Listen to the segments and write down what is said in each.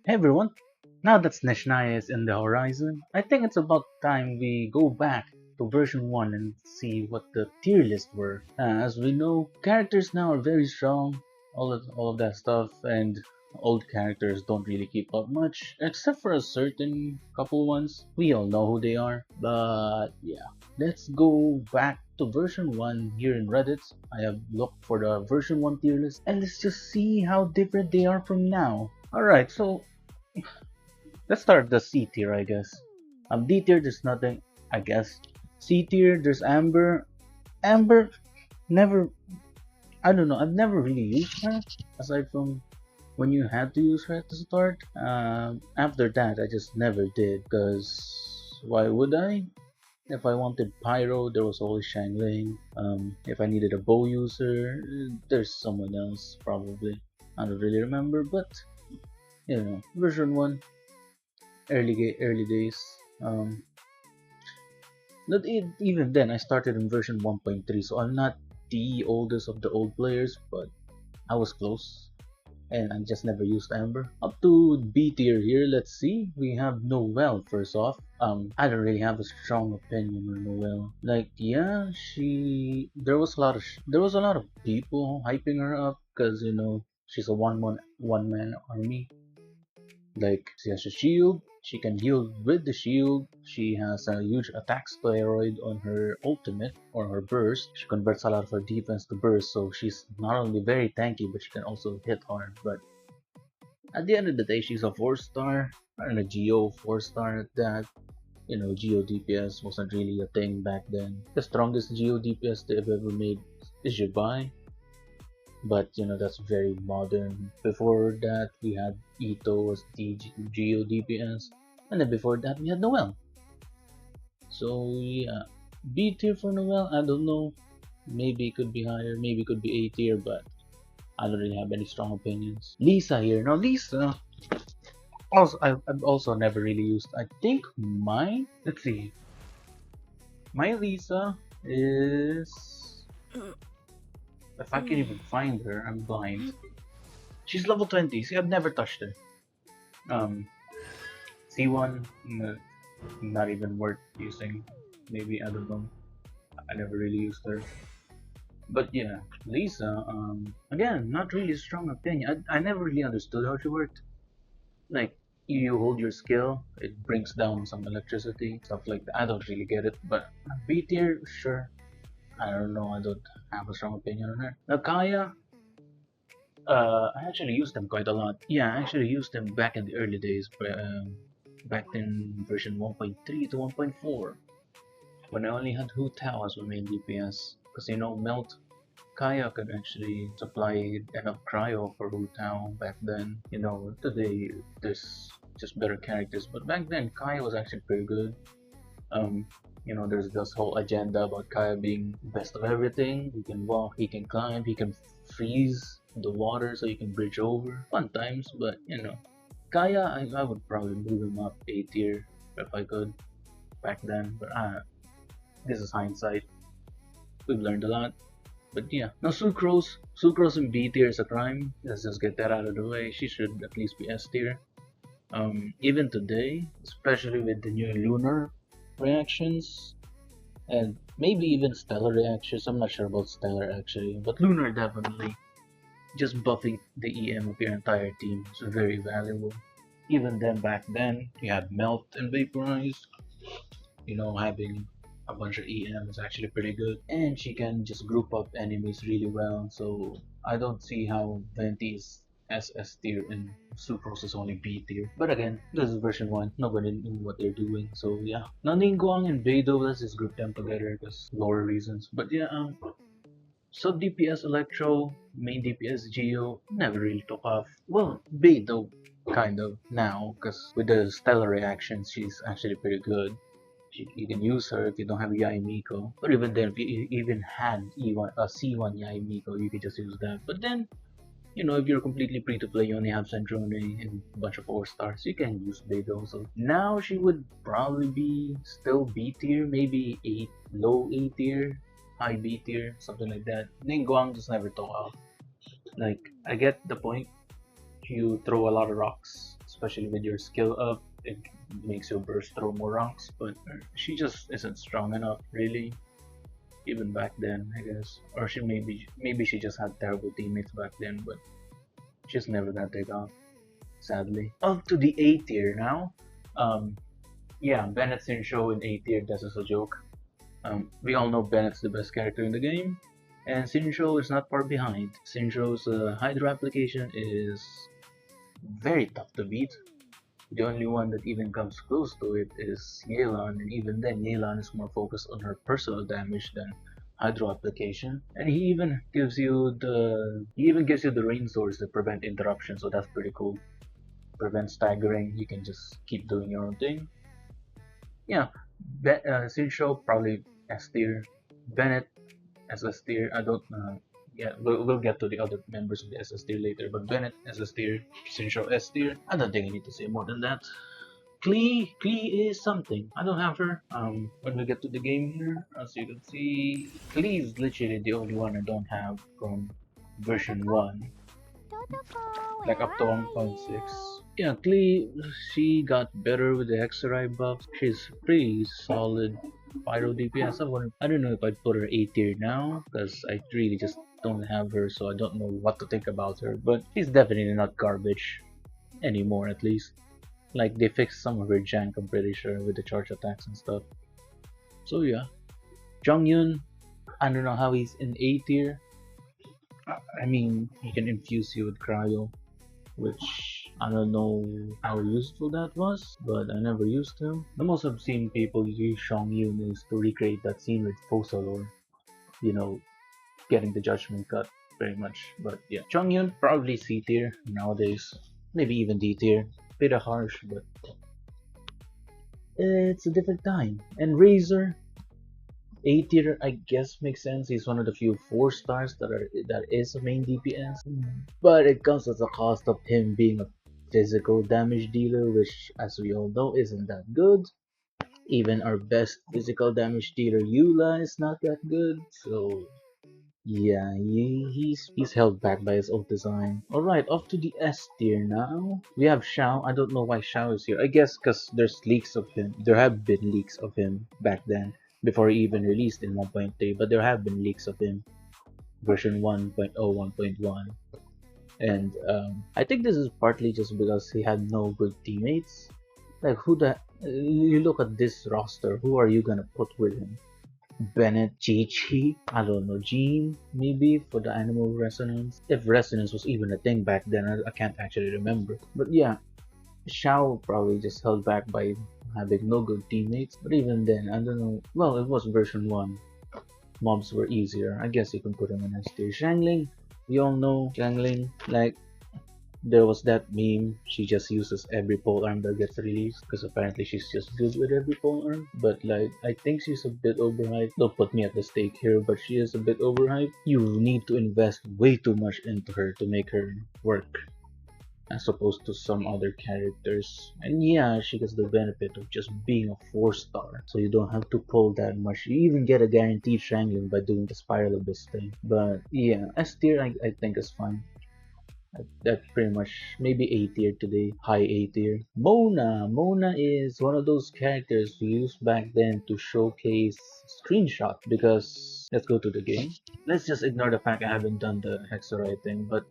Hey everyone, now that Snezhnaya is in the horizon, I think it's about time we go back to version 1 and see what the tier list were. As we know, characters now are very strong, all of that stuff, and old characters don't really keep up much, except for a certain couple ones. We all know who they are, but yeah. Let's go back to version 1 here in Reddit. I have looked for the version 1 tier list, and let's just see how different they are from now. Alright, so let's start the C tier, I guess. D tier, there's nothing, I guess. C tier, there's Amber. Amber, never, I don't know, I've never really used her, aside from when you had to use her at the start. After that, I just never did, because why would I? If I wanted Pyro, there was always Shangling. If I needed a bow user, there's someone else, probably. I don't really remember, but, version 1, early days. Um, Even then, I started in version 1.3, so I'm not the oldest of the old players, but I was close, and I just never used Amber. Up to B tier here, let's see. We have Noelle first off. I don't really have a strong opinion on Noelle. Like, yeah, there was a lot of people hyping her up because she's a one man army. Like, she has a shield, she can heal with the shield, she has a huge attack steroid on her ultimate or her burst. She converts a lot of her defense to burst, so she's not only very tanky, but she can also hit hard. But at the end of the day, she's a 4 star and a Geo 4 star at that. Geo DPS wasn't really a thing back then. The strongest Geo DPS they've ever made is Jibai, but that's very modern. Before that, we had Ito as the Geo DPS, and then before that, we had Noel. So yeah, B tier for Noel. I don't know. Maybe it could be higher. Maybe it could be A tier, but I don't really have any strong opinions. Lisa here. Now Lisa. Also, I've also never really used. I think mine. Let's see. My Lisa is. If I can even find her, I'm blind. She's level 20. See, I've never touched her. Um, C1, not even worth using. Maybe, I don't know. I never really used her. But yeah, Lisa, again, not really strong opinion. I never really understood how she worked. Like, you hold your skill, it brings down some electricity, stuff like that. I don't really get it, but B tier, sure. I don't know, I don't have a strong opinion on her. Now, Kaya, I actually used them quite a lot. Yeah, I actually used them back in the early days, back in version 1.3 to 1.4, when I only had Hu Tao as my main DPS. Because Melt Kaya could actually supply enough cryo for Hu Tao back then. Today there's just better characters, but back then Kaya was actually pretty good. Um, there's this whole agenda about Kaya being best of everything. He can walk, he can climb, he can freeze the water so you can bridge over. Fun times, but Kaya, I would probably move him up A tier if I could back then. But this is hindsight. We've learned a lot. But yeah, now Sucrose in B tier is a crime. Let's just get that out of the way. She should at least be S tier. Even today, especially with the new lunar reactions, and maybe even stellar reactions. I'm not sure about stellar actually, but lunar definitely. Just buffing the EM of your entire team is very valuable. Even then, back then, you had melt and vaporize. Having a bunch of EM is actually pretty good, and she can just group up enemies really well. So I don't see how Venti is SS tier and Sucrose is only B tier. But again, this is version 1, nobody knew what they're doing, so yeah. Now Ningguang and Beidou, let's just group them together because lore reasons. But yeah, sub DPS Electro, main DPS Geo, never really took off. Well, Beidou kind of now, because with the stellar reactions, she's actually pretty good. You can use her if you don't have Yai Miko. Or even then, if you even had C1 Yai Miko, you could just use that. But then, if you're completely free to play, you only have Centrone and a bunch of 4 stars, you can use Beidou. So now she would probably be still B tier, maybe low A tier, high B tier, something like that. Ningguang just never took off. Like, I get the point. You throw a lot of rocks, especially with your skill up. It makes your burst throw more rocks, but she just isn't strong enough, really. Even back then, I guess, or she maybe she just had terrible teammates back then, but she's never gonna take off, sadly. Up to the A tier now. Um, yeah, Bennett's in show in A tier. This is a joke. We all know Bennett's the best character in the game, and Sincho is not far behind. Sincho's Hydra application is very tough to beat. The only one that even comes close to it is Yelan, and even then, Yelan is more focused on her personal damage than Hydro application. And he even gives you the rain swords that prevent interruption, so that's pretty cool. Prevent staggering. You can just keep doing your own thing. Yeah, Sincho probably S tier. Bennett SS tier. I don't. Yeah, we'll get to the other members of the SS tier later. But Bennett SS tier, Sincho S tier. I don't think I need to say more than that. Klee is something. I don't have her. When we get to the game here, as you can see, Klee is literally the only one I don't have from version 1, like up to 1.6. Yeah, Klee, she got better with the Hexerai buff. She's pretty solid Pyro DPS. I don't know if I'd put her A tier now, because I really just don't have her, so I don't know what to think about her. But she's definitely not garbage anymore, at least. Like, they fixed some of her jank, I'm pretty sure, with the charge attacks and stuff. So yeah. Jongyun, I don't know how he's in A tier. I mean, he can infuse you with cryo, which I don't know how useful that was, but I never used him. The most I've seen people use Jongyun is to recreate that scene with Fossil, or, you know, getting the judgment cut, pretty much. But yeah, Jongyun, probably C tier nowadays. Maybe even D tier. Bit harsh, but it's a different time. And Razor, A tier, I guess makes sense. He's one of the few 4 stars that is a main DPS, but it comes at the cost of him being a physical damage dealer, which, as we all know, isn't that good. Even our best physical damage dealer, Eula, is not that good. So yeah, he's held back by his own design. Alright, off to the S tier now. We have Xiao. I don't know why Xiao is here. I guess because there's leaks of him. There have been leaks of him back then, before he even released in 1.3, but there have been leaks of him. Version 1.0, 1.1. And I think this is partly just because he had no good teammates. Like, you look at this roster, who are you gonna put with him? Bennett, Chi-Chi, I don't know, Jean, maybe, for the animal resonance. If resonance was even a thing back then, I can't actually remember. But yeah, Xiao probably just held back by having no good teammates. But even then, I don't know. Well, it was version 1. Mobs were easier. I guess you can put him in S tier. Xiangling, we all know Xiangling, like, there was that meme, she just uses every pole arm that gets released, because apparently she's just good with every pole arm. But like, I think she's a bit overhyped. Don't put me at the stake here, but she is a bit overhyped. You need to invest way too much into her to make her work, as opposed to some other characters. And yeah, she gets the benefit of just being a 4-star, so you don't have to pull that much. You even get a guaranteed Shangling by doing the Spiral Abyss thing. But yeah, S tier I think is fine. That's pretty much maybe A tier today, high A tier. Mona is one of those characters we used back then to showcase screenshot, because let's go to the game. Let's just ignore the fact I haven't done the Hexorite thing, but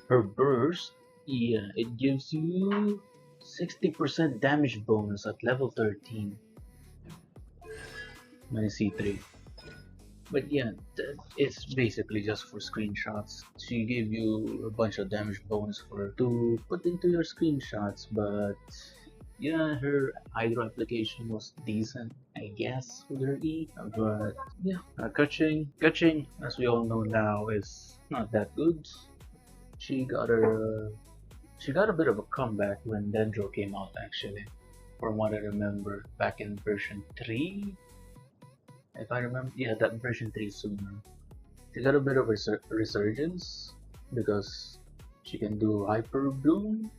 her burst, yeah, it gives you 60% damage bonus at level 13 minus C3. But yeah, it's basically just for screenshots. She gave you a bunch of damage bonus to put into your screenshots, but yeah, her Hydro application was decent, I guess, with her E. But yeah, Kaching, as we all know now, is not that good. She got a bit of a comeback when Dendro came out, actually, from what I remember, back in version 3. If I remember, yeah, that version 3 sooner. She got a bit of resurgence because she can do Hyper Bloom,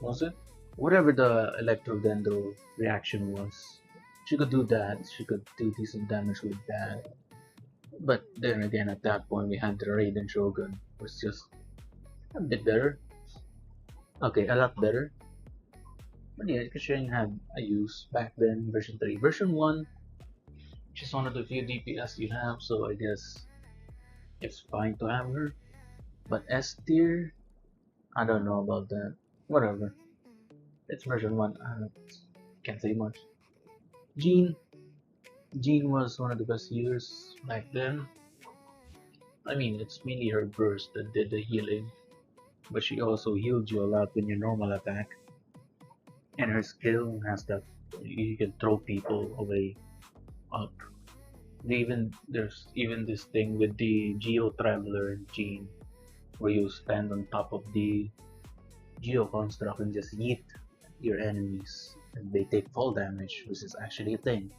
was it? Whatever the Electro Dendro reaction was, she could do that. She could do decent damage with that. But then again, at that point, we had the Raiden Shogun, was just a bit better. Okay, a lot better. But yeah, Genshin had a use back then, version 3. Version 1, she's one of the few DPS you have, so I guess it's fine to have her. But S tier, I don't know about that. Whatever. It's version 1, I can't say much. Jean, Jean was one of the best healers back then. I mean, it's mainly her burst that did the healing, but she also healed you a lot when your normal attack. And her skill has that you can throw people away up. There's even this thing with the Geo Traveler gene where you stand on top of the Geo construct and just yeet your enemies and they take fall damage, which is actually a thing.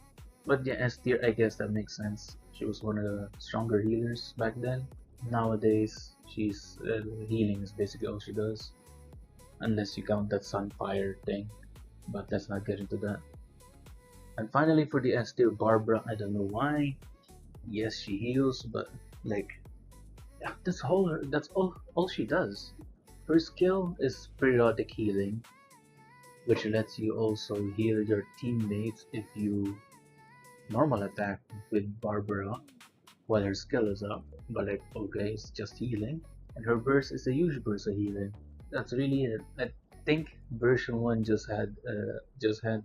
But yeah, S tier, I guess that makes sense. She was one of the stronger healers back then. Nowadays, she's healing is basically all she does, unless you count that Sunfire thing. But let's not get into that. And finally, for the S tier, Barbara, I don't know why. Yes, she heals, but like yeah, that's all she does. Her skill is periodic healing, which lets you also heal your teammates if you normal attack with Barbara while her skill is up. But like okay, it's just healing. And her burst is a huge burst of healing. That's really it. I think version one just had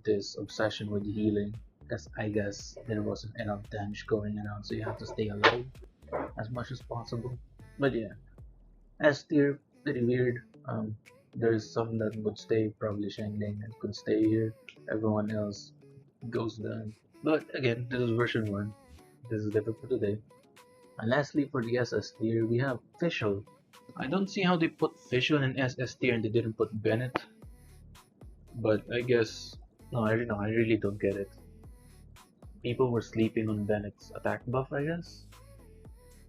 this obsession with healing, because I guess there wasn't enough damage going around, so you have to stay alive as much as possible. But yeah, S tier, pretty weird. There's some that would stay, probably Shangling and could stay here. Everyone else goes down. But again, this is version 1. This is different for today. And lastly, for the SS tier, we have Fischl. I don't see how they put Fischl in SS tier and they didn't put Bennett, but I guess no, I really don't get it. People were sleeping on Bennett's attack buff, I guess,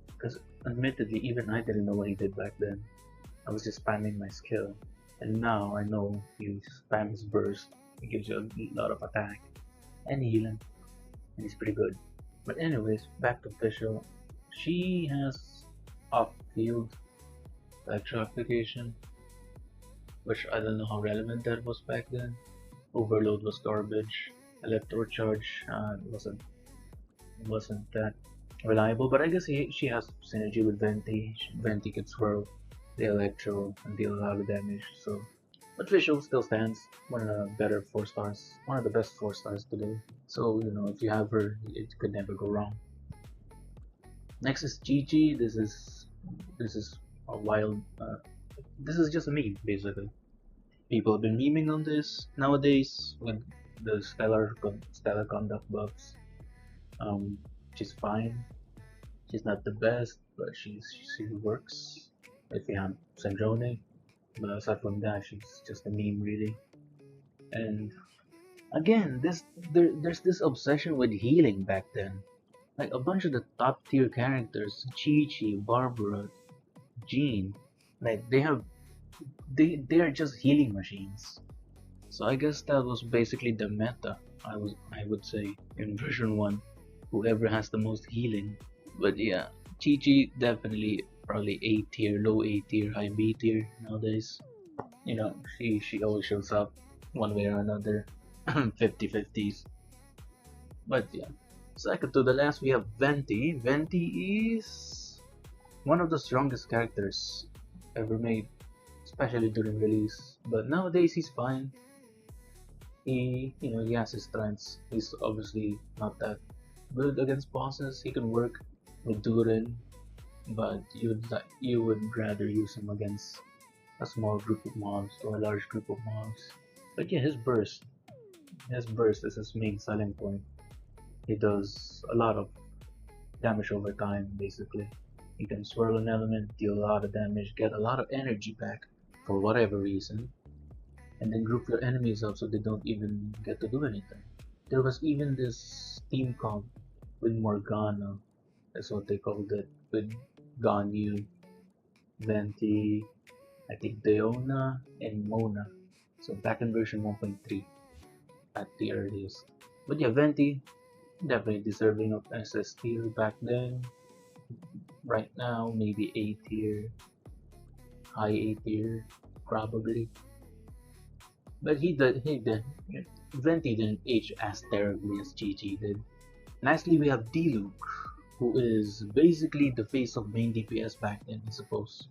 because admittedly, even I didn't know what he did back then. I was just spamming my skill, and now I know he spams burst. It gives you a lot of attack and healing, and he's pretty good. But anyways, back to Fischl. She has off-field electro application, which I don't know how relevant that was back then. Overload was garbage. Electro charge wasn't that reliable, but I guess she has synergy with Venti. Venti can swirl the electro and deal a lot of damage. So, but Visual still stands one of the better 4 stars, one of the best 4 stars today. So if you have her, it could never go wrong. Next is Gigi. This is a wild. This is just a meme basically. People have been memeing on this nowadays with the stellar conduct buffs. Um, she's fine. She's not the best, but she works. If you have Sandrone, but aside from that, she's just a meme really. And again, there's this obsession with healing back then. Like a bunch of the top tier characters, Chi Chi, Barbara, Jean, like they are just healing machines. So I guess that was basically the meta. I would say in version one, whoever has the most healing. But yeah, Chi Chi definitely probably A tier, low A tier, high B tier nowadays. She always shows up one way or another, 50-50s. But yeah, second to the last we have Venti. Venti is one of the strongest characters ever made, especially during release. But nowadays he's fine. He has his strengths. He's obviously not that good against bosses. He can work with Durin, but you would rather use him against a small group of mobs or a large group of mobs. But yeah, his burst is his main selling point. He does a lot of damage over time, basically. You can swirl an element, deal a lot of damage, get a lot of energy back for whatever reason, and then group your enemies up so they don't even get to do anything. There was even this team comp with Morgana, that's what they called it, with Ganyu, Venti, I think Deona, and Mona. So back in version 1.3 at the earliest. But yeah, Venti, definitely deserving of SS tier back then. Right now, maybe A tier, high A tier, probably. But he did. Venti didn't age as terribly as Gigi did. Lastly, we have D-Luke, who is basically the face of main DPS back then, I suppose.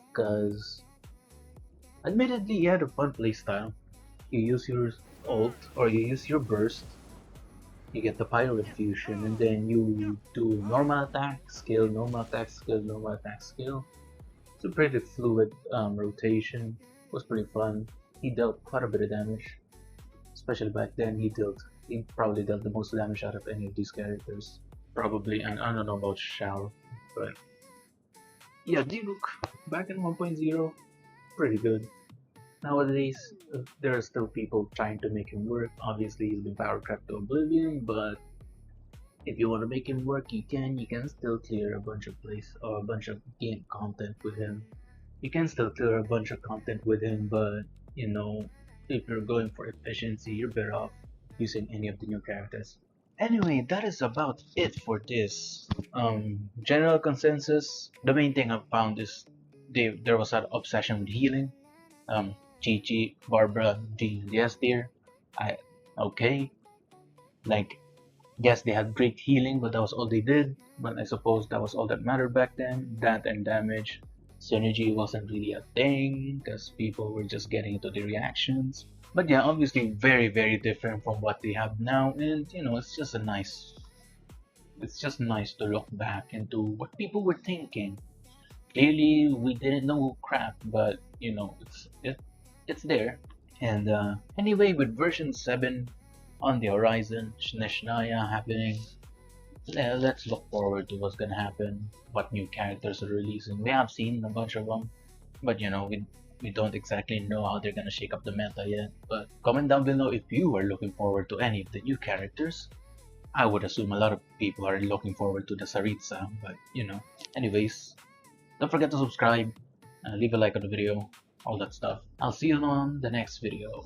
Because, admittedly, he had a fun playstyle. You use your ult, or you use your burst, you get the Pyro Infusion, and then you do normal attack, skill, normal attack, skill, normal attack, skill. It's a pretty fluid rotation. It was pretty fun. He dealt quite a bit of damage, especially back then. He probably dealt the most damage out of any of these characters. Probably, and I don't know about Shao, but yeah, Diluc back in 1.0, pretty good. Nowadays, there are still people trying to make him work. Obviously, he's been power trapped to oblivion, but if you want to make him work, you can. You can still clear a bunch of place or a bunch of game content with him. You can still clear a bunch of content with him, but you know, if you're going for efficiency, you're better off using any of the new characters. Anyway, that is about it for this. General consensus. The main thing I've found is there was an obsession with healing. Chi, Barbara, Jean, yes, dear. I okay. Like yes, they had great healing, but that was all they did. But I suppose that was all that mattered back then. That and damage. Synergy wasn't really a thing because people were just getting into the reactions. But yeah, obviously very, very different from what they have now, and you know, it's just nice to look back into what people were thinking. Clearly, we didn't know crap, but you know, it's there. And anyway, with version 7 on the horizon, Shnaya happening, yeah, let's look forward to what's gonna happen, what new characters are releasing. We have seen a bunch of them, but you know, we don't exactly know how they're gonna shake up the meta yet. But comment down below if you are looking forward to any of the new characters. I would assume a lot of people are looking forward to the Saritsa, but you know. Anyways, don't forget to subscribe, leave a like on the video, all that stuff. I'll see you on the next video.